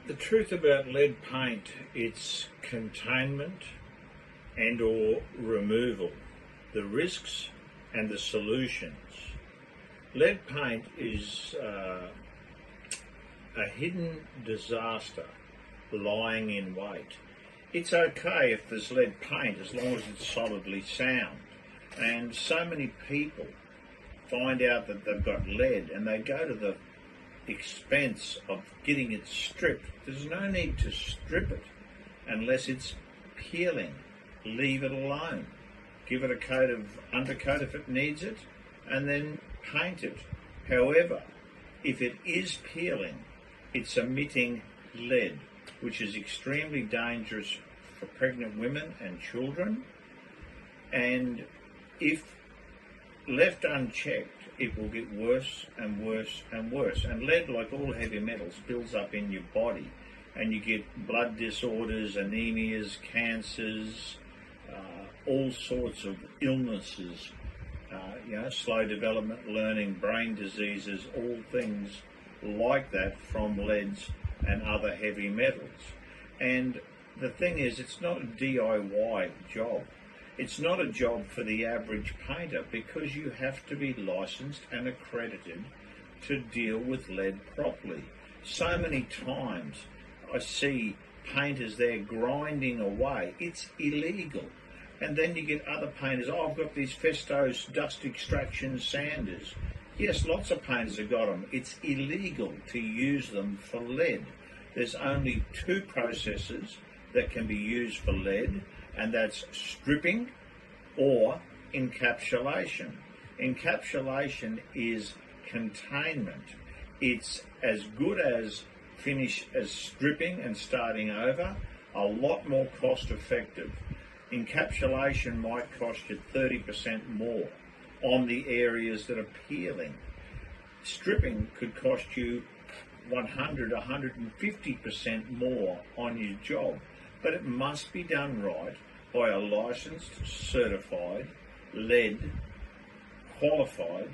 The truth about lead paint, it's containment and or removal, the risks and the solutions. Lead paint is a hidden disaster lying in wait. It's okay if there's lead paint as long as it's solidly sound. And so many people find out that they've got lead and they go to the expense of getting it stripped. There's no need to strip it unless it's peeling. Leave it alone. Give it a coat of undercoat if it needs it, and then paint it. However, if it is peeling, it's emitting lead, which is extremely dangerous for pregnant women and children. And if left unchecked, it will get worse and worse and worse. And lead, like all heavy metals, builds up in your body, and you get blood disorders, anemias, cancers, all sorts of illnesses, slow development, learning, brain diseases, all things like that from leads and other heavy metals. And the thing is, it's not a DIY job. It's not a job for the average painter, because you have to be licensed and accredited to deal with lead properly. So many times I see painters there grinding away. It's illegal. And then you get other painters, I've got these Festos dust extraction sanders. Yes, lots of painters have got them. It's illegal to use them for lead. There's only two processes that can be used for lead, and that's stripping or encapsulation. Encapsulation is containment. It's as good as finish as stripping and starting over, a lot more cost effective. Encapsulation might cost you 30% more on the areas that are peeling. Stripping could cost you 100, 150% more on your job, but it must be done right by a licensed, certified, lead, qualified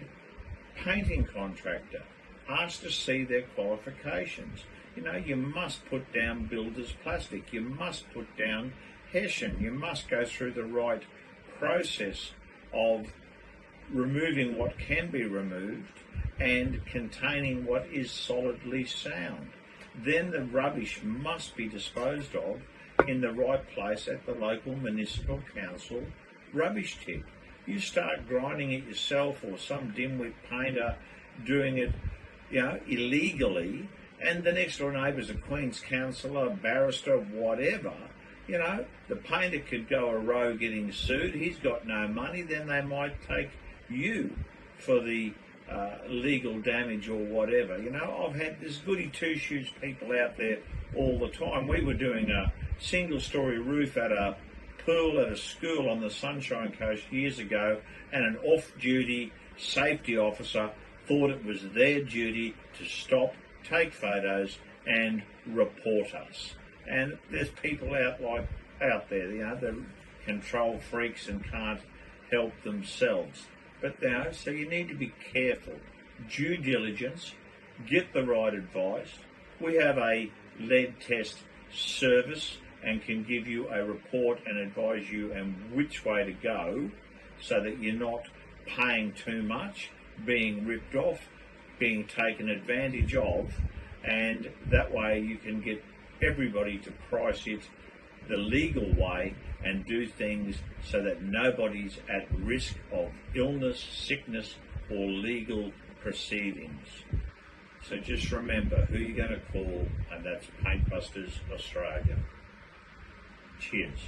painting contractor. Ask to see their qualifications. You must put down builder's plastic, you must put down Hessian, you must go through the right process of removing what can be removed and containing what is solidly sound. Then the rubbish must be disposed of in the right place at the local municipal council rubbish tip. You start grinding it yourself, or some dimwit painter doing it, illegally, and the next door neighbour's a Queen's councillor, barrister, whatever. The painter could go a row getting sued. He's got no money. Then they might take you for the legal damage or whatever. I've had this goody two-shoes people out there all the time. We were doing a single-story roof at a pool at a school on the Sunshine Coast years ago, and an off-duty safety officer thought it was their duty to stop, take photos and report us. And there's people out there, they're control freaks and can't help themselves. But so you need to be careful. Due diligence, get the right advice. We have a lead test service and can give you a report and advise you on which way to go, so that you're not paying too much, being ripped off, being taken advantage of, and that way you can get everybody to price it the legal way and do things so that nobody's at risk of illness, sickness, or legal proceedings. So just remember who you're going to call, and that's Paintbusters Australia. Cheers.